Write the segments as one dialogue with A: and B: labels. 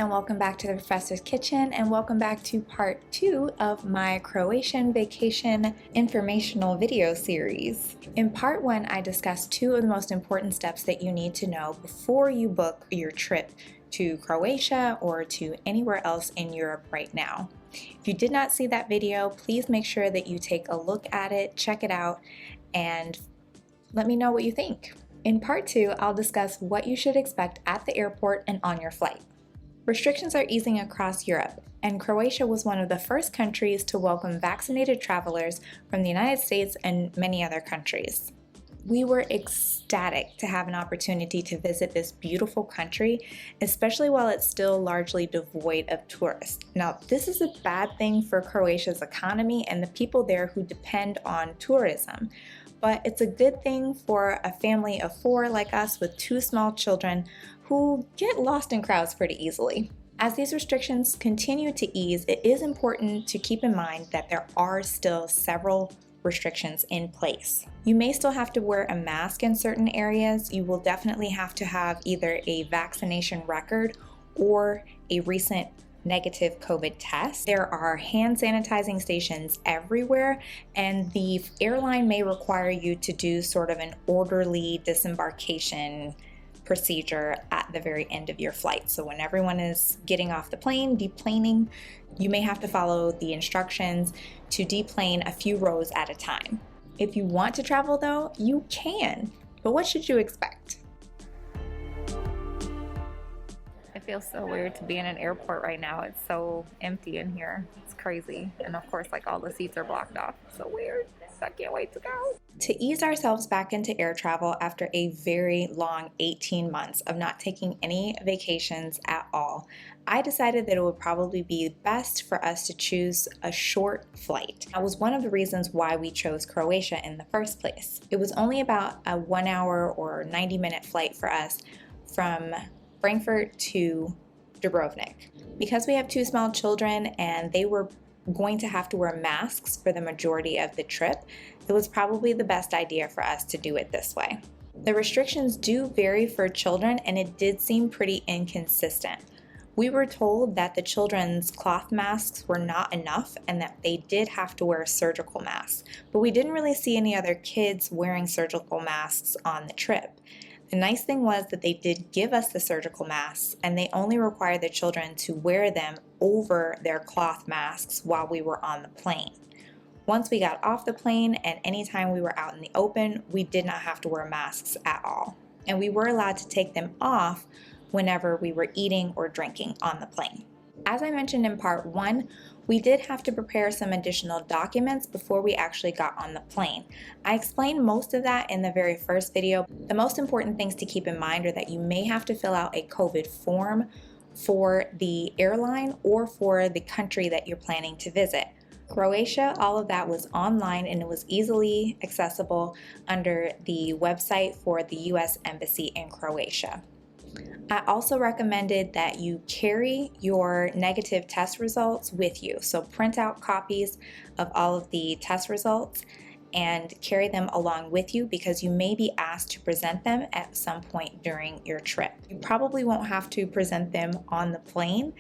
A: and welcome back to the Professor's Kitchen, and welcome back to part 2 of my Croatian vacation informational video series. In part 1, I discussed 2 of the most important steps that you need to know before you book your trip to Croatia or to anywhere else in Europe right now. If you did not see that video, please make sure that you take a look at it, check it out, and let me know what you think. In part 2, I'll discuss what you should expect at the airport and on your flight. Restrictions are easing across Europe, and Croatia was one of the first countries to welcome vaccinated travelers from the United States and many other countries. We were ecstatic to have an opportunity to visit this beautiful country, especially while it's still largely devoid of tourists. Now, this is a bad thing for Croatia's economy and the people there who depend on tourism, but it's a good thing for a family of 4 like us with 2 small children who get lost in crowds pretty easily. As these restrictions continue to ease, it is important to keep in mind that there are still several restrictions in place. You may still have to wear a mask in certain areas. You will definitely have to have either a vaccination record or a recent negative COVID test. There are hand sanitizing stations everywhere, and the airline may require you to do sort of an orderly disembarkation procedure at the very end of your flight. So when everyone is getting off the plane, deplaning, you may have to follow the instructions to deplane a few rows at a time. If you want to travel though, you can, but what should you expect?
B: It feels so weird to be in an airport right now. It's so empty in here. It's crazy. And of course, like all the seats are blocked off. So weird. I can't wait to go.
A: To ease ourselves back into air travel after a very long 18 months of not taking any vacations at all, I decided that it would probably be best for us to choose a short flight. That was one of the reasons why we chose Croatia in the first place. It was only about a 1 hour or 90-minute flight for us from Frankfurt to Dubrovnik. Because we have 2 small children and they were going to have to wear masks for the majority of the trip, it was probably the best idea for us to do it this way. The restrictions do vary for children, and it did seem pretty inconsistent. We were told that the children's cloth masks were not enough and that they did have to wear surgical masks, but we didn't really see any other kids wearing surgical masks on the trip. The nice thing was that they did give us the surgical masks, and they only required the children to wear them over their cloth masks while we were on the plane. Once we got off the plane and anytime we were out in the open, we did not have to wear masks at all. And we were allowed to take them off whenever we were eating or drinking on the plane. As I mentioned in part 1, we did have to prepare some additional documents before we actually got on the plane. I explained most of that in the very first video. The most important things to keep in mind are that you may have to fill out a COVID form for the airline or for the country that you're planning to visit. Croatia, all of that was online and it was easily accessible under the website for the US Embassy in Croatia. I also recommended that you carry your negative test results with you. So print out copies of all of the test results and carry them along with you because you may be asked to present them at some point during your trip. You probably won't have to present them on the plane,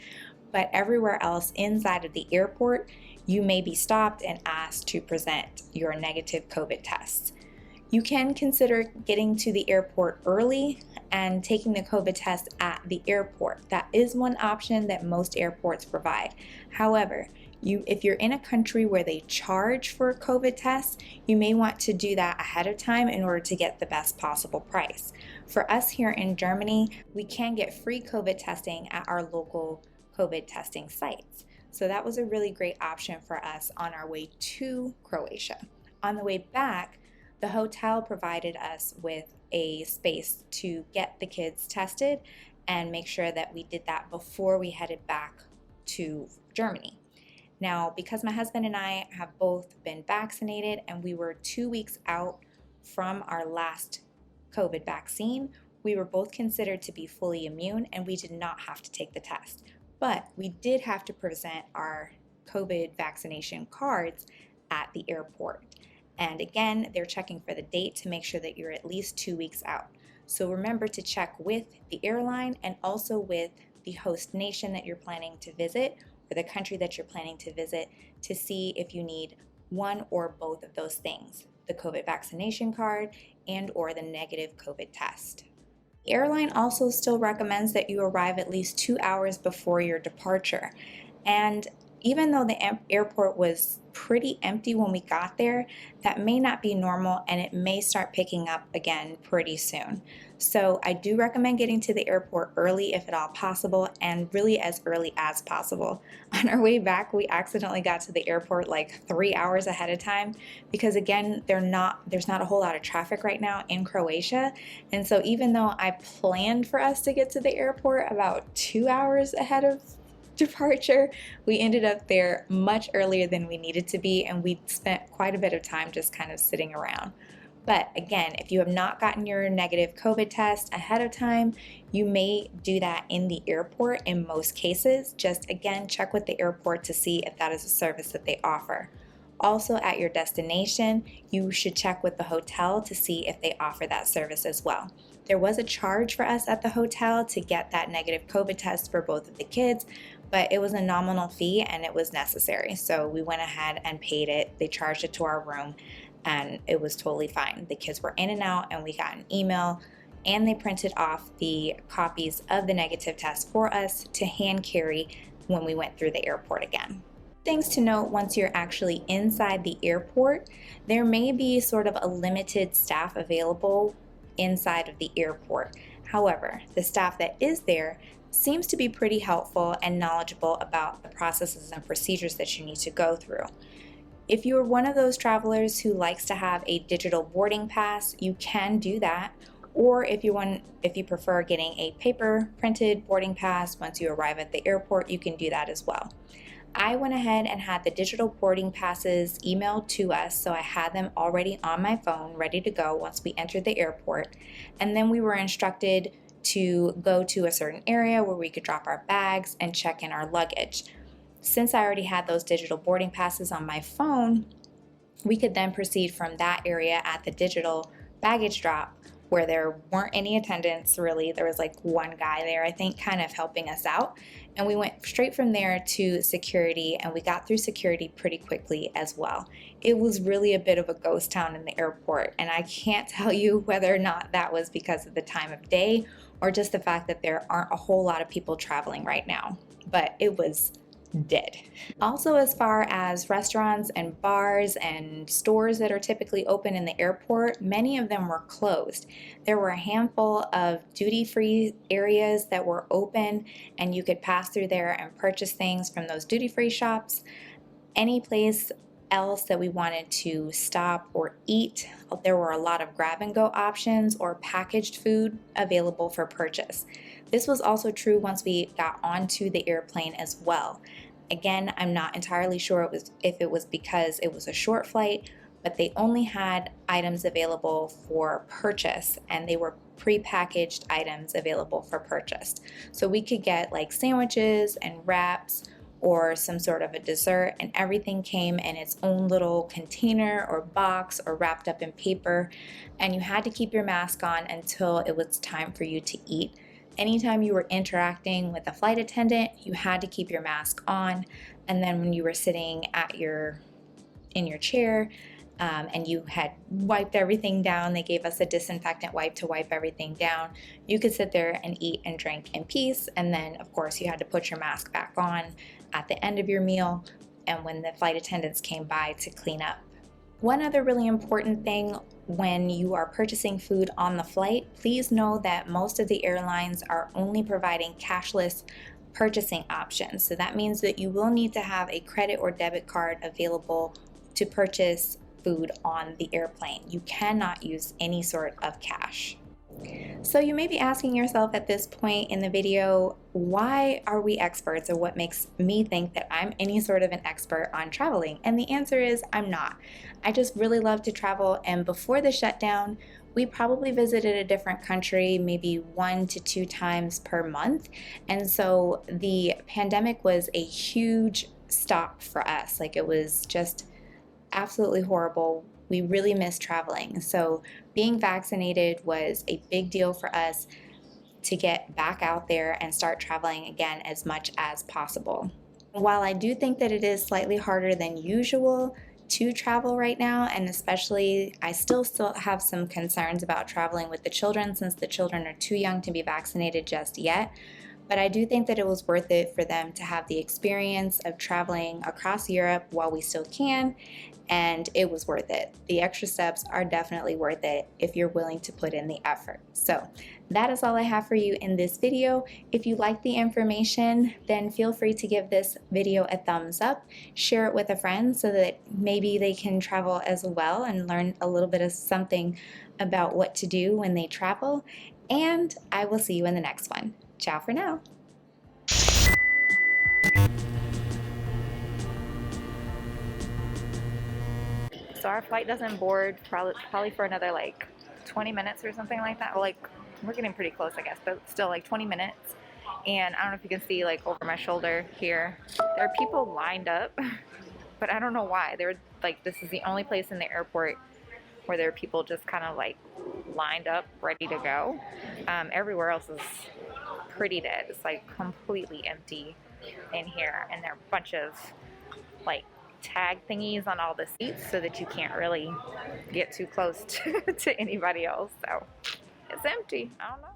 A: but everywhere else inside of the airport, you may be stopped and asked to present your negative COVID tests. You can consider getting to the airport early and taking the COVID test at the airport. That is one option that most airports provide. However, if you're in a country where they charge for COVID tests, you may want to do that ahead of time in order to get the best possible price. For us here in Germany, we can get free COVID testing at our local COVID testing sites. So that was a really great option for us on our way to Croatia. On the way back, the hotel provided us with a space to get the kids tested and make sure that we did that before we headed back to Germany. Now, because my husband and I have both been vaccinated and we were 2 weeks out from our last COVID vaccine, we were both considered to be fully immune and we did not have to take the test. But we did have to present our COVID vaccination cards at the airport. And again, they're checking for the date to make sure that you're at least 2 weeks out. So remember to check with the airline and also with the host nation that you're planning to visit or the country that you're planning to visit to see if you need one or both of those things, the COVID vaccination card and or the negative COVID test. The airline also still recommends that you arrive at least 2 hours before your departure. And even though the airport was pretty empty when we got there, that may not be normal and it may start picking up again pretty soon. So I do recommend getting to the airport early if at all possible, and really as early as possible. On our way back, we accidentally got to the airport like 3 hours ahead of time because again, there's not a whole lot of traffic right now in Croatia. And so even though I planned for us to get to the airport about 2 hours ahead of departure, we ended up there much earlier than we needed to be, and we spent quite a bit of time just kind of sitting around. But again, if you have not gotten your negative COVID test ahead of time, you may do that in the airport in most cases. Just again, check with the airport to see if that is a service that they offer. Also, at your destination, you should check with the hotel to see if they offer that service as well. There was a charge for us at the hotel to get that negative COVID test for both of the kids, but it was a nominal fee and it was necessary. So we went ahead and paid it. They charged it to our room and it was totally fine. The kids were in and out and we got an email and they printed off the copies of the negative test for us to hand carry when we went through the airport again. Things to note once you're actually inside the airport, there may be sort of a limited staff available inside of the airport. However, the staff that is there seems to be pretty helpful and knowledgeable about the processes and procedures that you need to go through. If you are one of those travelers who likes to have a digital boarding pass, you can do that. Or if you prefer getting a paper printed boarding pass once you arrive at the airport, you can do that as well. I went ahead and had the digital boarding passes emailed to us, so I had them already on my phone ready to go once we entered the airport. And then we were instructed to go to a certain area where we could drop our bags and check in our luggage. Since I already had those digital boarding passes on my phone, we could then proceed from that area at the digital baggage drop where there weren't any attendants really. There was like one guy there, I think, kind of helping us out. And we went straight from there to security and we got through security pretty quickly as well. It was really a bit of a ghost town in the airport, and I can't tell you whether or not that was because of the time of day or just the fact that there aren't a whole lot of people traveling right now. But it was dead. Also, as far as restaurants and bars and stores that are typically open in the airport, many of them were closed. There were a handful of duty-free areas that were open and you could pass through there and purchase things from those duty-free shops. Any place else that we wanted to stop or eat, there were a lot of grab-and-go options or packaged food available for purchase. This was also true once we got onto the airplane as well. Again, I'm not entirely sure if it was because it was a short flight, but they only had items available for purchase and they were pre-packaged items available for purchase. So we could get like sandwiches and wraps or some sort of a dessert, and everything came in its own little container or box or wrapped up in paper, and you had to keep your mask on until it was time for you to eat. Anytime you were interacting with a flight attendant, you had to keep your mask on, and then when you were sitting in your chair and you had wiped everything down, they gave us a disinfectant wipe to wipe everything down. You could sit there and eat and drink in peace, and then of course you had to put your mask back on at the end of your meal and when the flight attendants came by to clean up. One other really important thing when you are purchasing food on the flight, please know that most of the airlines are only providing cashless purchasing options. So that means that you will need to have a credit or debit card available to purchase food on the airplane. You cannot use any sort of cash. So you may be asking yourself at this point in the video, why are we experts, or what makes me think that I'm any sort of an expert on traveling? And the answer is I'm not. I just really love to travel, and before the shutdown, we probably visited a different country maybe 1 to 2 times per month. And so the pandemic was a huge stop for us. Like, it was just absolutely horrible. We really missed traveling. So being vaccinated was a big deal for us. to get back out there and start traveling again as much as possible. While I do think that it is slightly harder than usual to travel right now, and especially I still have some concerns about traveling with the children since the children are too young to be vaccinated just yet. But I do think that it was worth it for them to have the experience of traveling across Europe while we still can, and it was worth it. The extra steps are definitely worth it if you're willing to put in the effort. So that is all I have for you in this video. If you like the information, then feel free to give this video a thumbs up, share it with a friend so that maybe they can travel as well and learn a little bit of something about what to do when they travel. And I will see you in the next one. Ciao for now.
B: So our flight doesn't board probably for another like 20 minutes or something like that. Well, like we're getting pretty close, I guess, but still like 20 minutes. And I don't know if you can see like over my shoulder here, there are people lined up, but I don't know why. They're like, this is the only place in the airport where there are people just kind of like lined up, ready to go. Everywhere else is pretty dead. It's like completely empty in here, and there are a bunch of like tag thingies on all the seats so that you can't really get too close to anybody else. So it's empty. I don't know.